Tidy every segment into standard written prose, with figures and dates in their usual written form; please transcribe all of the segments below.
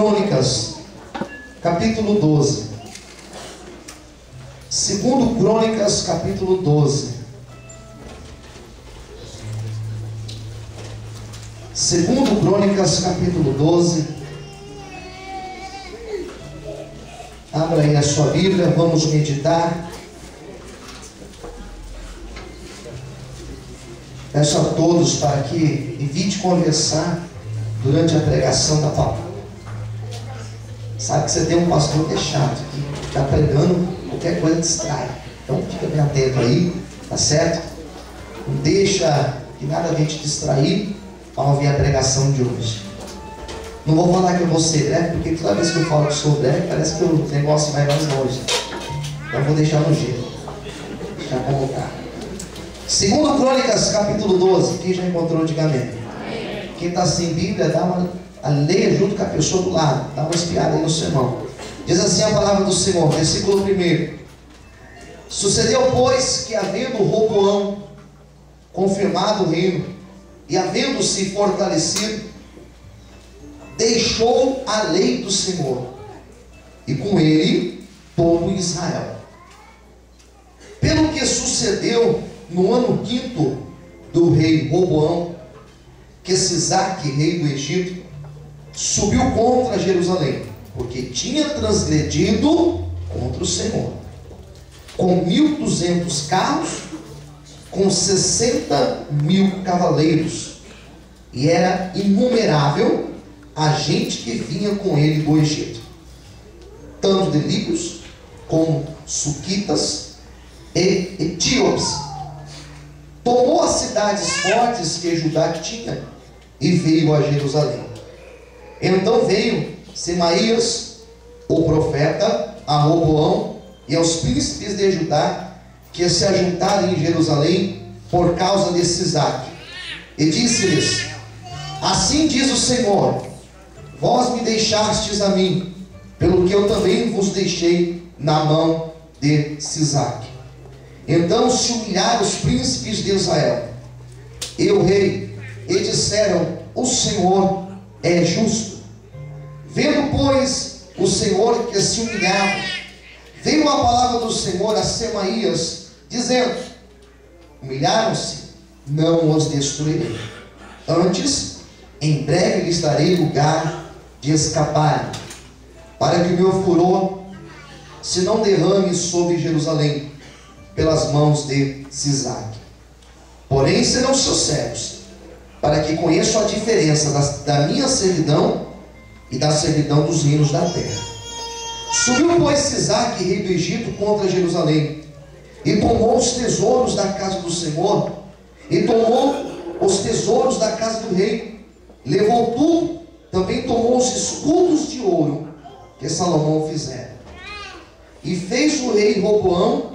Crônicas, capítulo 12. 2 Crônicas, capítulo 12. 2 Crônicas, capítulo 12. Abra aí a sua Bíblia, vamos meditar. Peço a todos para que evite conversar durante a pregação da palavra. Sabe que você tem um pastor que é chato, que está pregando, qualquer coisa distrai. Então fica bem atento aí, tá certo? Não deixa que nada venha te distrair para ouvir a pregação de hoje. Não vou falar que eu vou ser breve, porque toda vez que eu falo que sou breve, parece que o negócio vai mais longe. Então eu vou deixar no jeito. Deixar colocar. 2 Crônicas, capítulo 12. Quem já encontrou, diga amém. Quem está sem Bíblia, dá uma leia junto com a pessoa do lado. Dá uma espiada aí no sermão. Diz assim a palavra do Senhor, versículo 1. Sucedeu, pois, que havendo Roboão confirmado o reino, e havendo-se fortalecido, deixou a lei do Senhor, e com ele todo Israel. Pelo que sucedeu no ano 5º do rei Roboão, que Sisaque, rei do Egito, subiu contra Jerusalém, porque tinha transgredido contra o Senhor, com 1.200 carros, com 60.000 cavaleiros, e era inumerável a gente que vinha com ele do Egito, tanto de líbios como suquitas e etíopes. Tomou as cidades fortes que Judá tinha e veio a Jerusalém. Então veio Semaías, o profeta, a Roboão e aos príncipes de Judá, que se ajuntaram em Jerusalém por causa de Sisaque, e disse-lhes: assim diz o Senhor, vós me deixastes a mim, pelo que eu também vos deixei na mão de Sisaque. Então se humilharam os príncipes de Israel e o rei, e disseram: o Senhor é justo. Vendo, pois, o Senhor que se humilhava, veio a palavra do Senhor a Semaías, dizendo: humilharam-se, não os destruirei. Antes, em breve lhes darei lugar de escapar, para que o meu furor se não derrame sobre Jerusalém pelas mãos de Sisaque. Porém serão seus servos, para que conheçam a diferença da minha servidão e da servidão dos reinos da terra. Subiu, pois, Sisaque, rei do Egito, contra Jerusalém, e tomou os tesouros da casa do Senhor, e tomou os tesouros da casa do rei, levou tudo, também tomou os escudos de ouro que Salomão fizera. E fez o rei Roboão,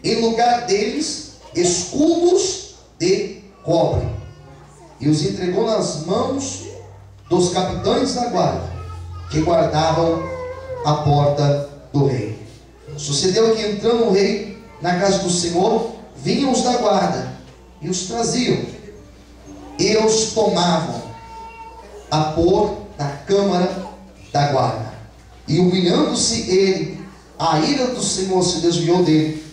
em lugar deles, escudos de cobre, e os entregou nas mãos dos capitães da guarda, que guardavam a porta do rei. Sucedeu que, entrando o rei na casa do Senhor, vinham os da guarda e os traziam, e os tomavam a pôr na câmara da guarda. E humilhando-se ele, a ira do Senhor se desviou dele,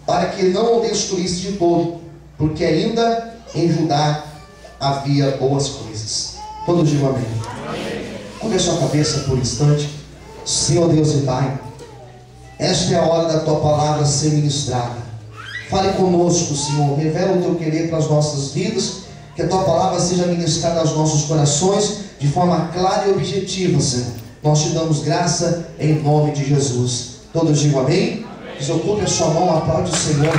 para que não o destruísse de todo, porque ainda em Judá havia boas coisas. Todos digam amém. Cubra a sua cabeça por um instante. Senhor Deus e Pai, esta é a hora da Tua palavra ser ministrada. Fale conosco, Senhor, revela o Teu querer para as nossas vidas, que a Tua palavra seja ministrada aos nossos corações de forma clara e objetiva, Senhor. Nós Te damos graça em nome de Jesus. Todos digam amém. Desocupe a sua mão, aplaude o Senhor.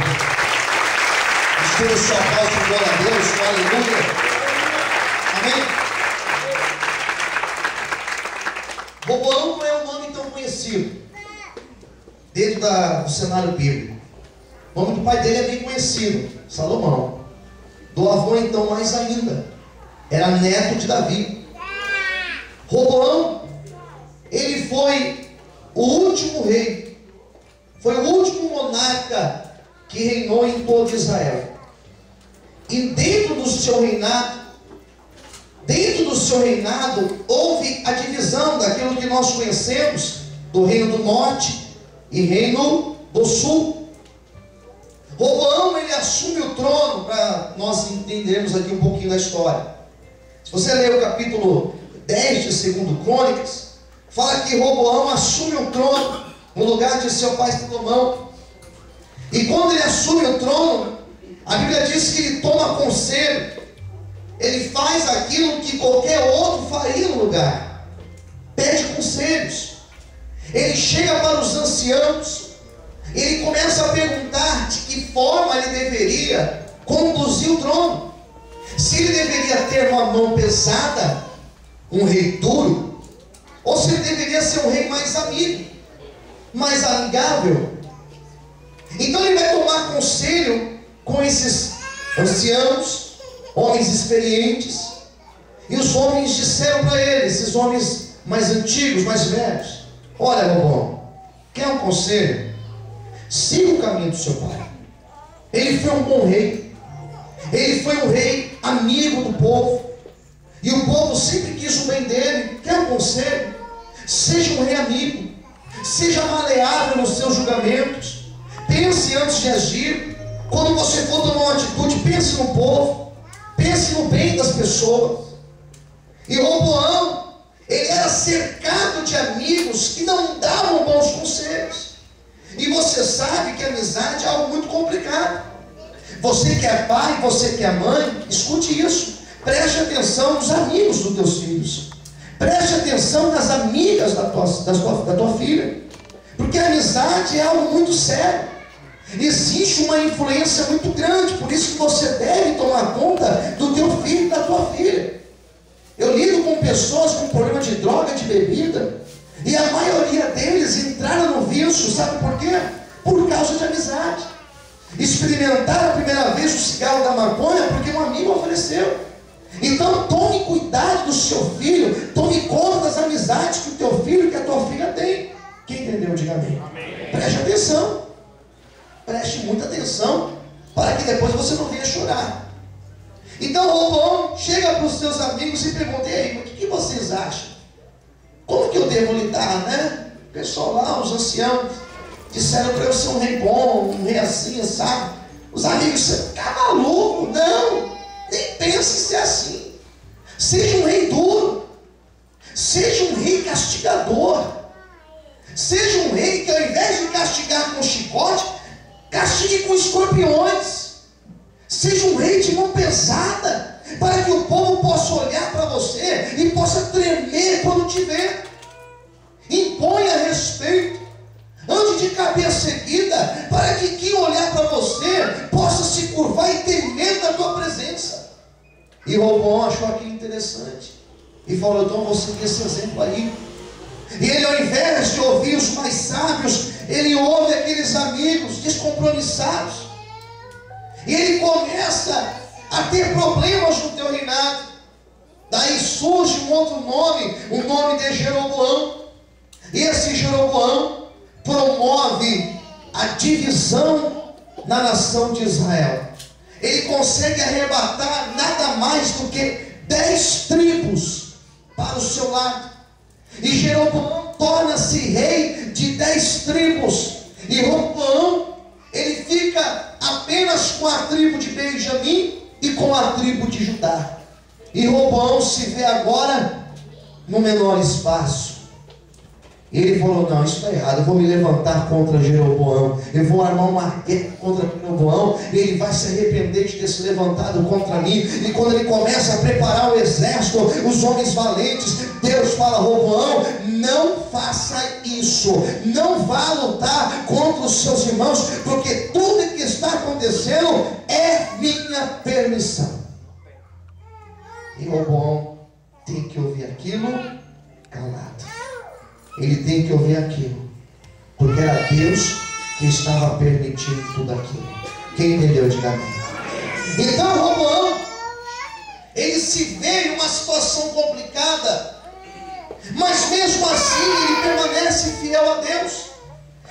Estenda o seu aplauso de glória a Deus, aleluia. Amém? Roboão não é um nome tão conhecido dentro do cenário bíblico. O nome do pai dele é bem conhecido, Salomão. Do avô então mais ainda, era neto de Davi. Roboão, ele foi o último rei, foi o último monarca que reinou em todo Israel. E dentro do seu reinado houve a divisão daquilo nós conhecemos do reino do norte e reino do sul. Roboão, ele assume o trono, para nós entendermos aqui um pouquinho da história. Se você ler o capítulo 10 de 2 Crônicas, fala que Roboão assume o trono no lugar de seu pai Salomão. E quando ele assume o trono, a Bíblia diz que ele toma conselho. Ele faz aquilo que qualquer outro faria no lugar. Pede conselhos. Ele chega para os anciãos. Ele começa a perguntar de que forma ele deveria conduzir o trono. Se ele deveria ter uma mão pesada, um rei duro, ou se ele deveria ser um rei mais amigo, mais amigável. Então ele vai tomar conselho com esses anciãos, homens experientes. E os homens disseram para ele, esses homens mais antigos, mais velhos: olha, Roboão, quer um conselho? Siga o caminho do seu pai. Ele foi um bom rei. Ele foi um rei amigo do povo. E o povo sempre quis o bem dele. Quer um conselho? Seja um rei amigo. Seja maleável nos seus julgamentos. Pense antes de agir. Quando você for tomar uma atitude, pense no povo. Pense no bem das pessoas. E Roboão, ele era cercado de amigos que não davam bons conselhos. E você sabe que a amizade é algo muito complicado. Você que é pai, você que é mãe, escute isso. Preste atenção nos amigos dos teus filhos. Preste atenção nas amigas da tua filha. Porque a amizade é algo muito sério. Existe uma influência muito grande. Por isso que você deve tomar conta do teu filho e da tua filha. Eu lido com pessoas com problema de droga, de bebida, e a maioria deles entraram no vício. Sabe por quê? Por causa de amizade. Experimentaram a primeira vez o cigarro da maconha porque um amigo ofereceu. Então tome cuidado do seu filho. Tome conta das amizades que o teu filho e que a tua filha tem. Quem entendeu, diga amém. Preste atenção. Preste muita atenção, para que depois você não venha chorar. Então Roboão chega para os seus amigos e pergunta: e aí, o que vocês acham? Como que eu devo lidar, né? O pessoal lá, os anciãos, disseram para eu ser um rei bom, um rei assim, sabe? Os amigos, você está maluco? Não, nem pense em ser assim. Seja um rei duro. Seja um rei castigador. Seja um rei que, ao invés de castigar com chicote, castigue com escorpiões. Seja um rei de mão pesada, para que o povo possa olhar para você e possa tremer quando te ver. Imponha respeito. Ande de cabeça erguida, para que quem olhar para você possa se curvar e ter medo da tua presença. E Roboão achou aquilo interessante e falou: então vou seguir esse exemplo aí. E ele, ao invés de ouvir os mais sábios, ele ouve aqueles amigos descompromissados. E ele começa a ter problemas no teu reinado. Daí surge um outro nome, o nome de Jeroboão. E esse Jeroboão promove a divisão na nação de Israel. Ele consegue arrebatar nada mais do que 10 tribos para o seu lado. E Jeroboão torna-se rei de 10 tribos. E Roboão, ele fica apenas com a tribo de Benjamim e com a tribo de Judá. E Roboão se vê agora no menor espaço. E ele falou: não, isso está errado, eu vou me levantar contra Jeroboão. Eu vou armar uma guerra contra Jeroboão. E ele vai se arrepender de ter se levantado contra mim. E quando ele começa a preparar o exército, os homens valentes, Deus fala: Roboão, não faça isso. Não vá lutar contra os seus irmãos, porque tudo que está acontecendo é minha permissão. E Roboão tem que ouvir aquilo calado. Ele tem que ouvir aquilo, porque era Deus que estava permitindo tudo aquilo. Quem entendeu, diga amém. Então Roboão, ele se vê em uma situação complicada, mas mesmo assim ele permanece fiel a Deus.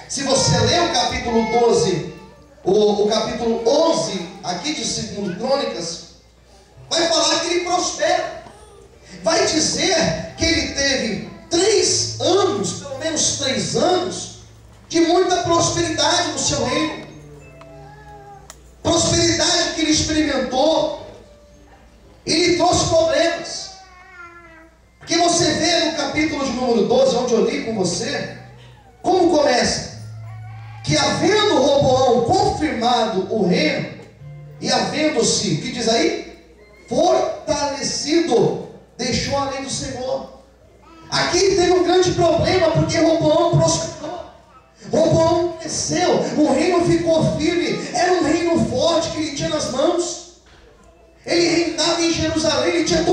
Se você ler o capítulo 12, o capítulo 11 aqui de 2 Crônicas, vai falar que ele prospera. Vai dizer que ele teve 3 anos prosperidade no seu reino. Prosperidade que ele experimentou, ele trouxe problemas. Porque você vê no capítulo de número 12, onde eu li com você, como começa? Que havendo Roboão confirmado o reino, e havendo-se, o que diz aí? Fortalecido, deixou a lei do Senhor. Aqui teve um grande problema, porque Roboão prosperou. Roboão cresceu, o reino ficou firme, era um reino forte que ele tinha nas mãos. Ele reinava em Jerusalém, ele tinha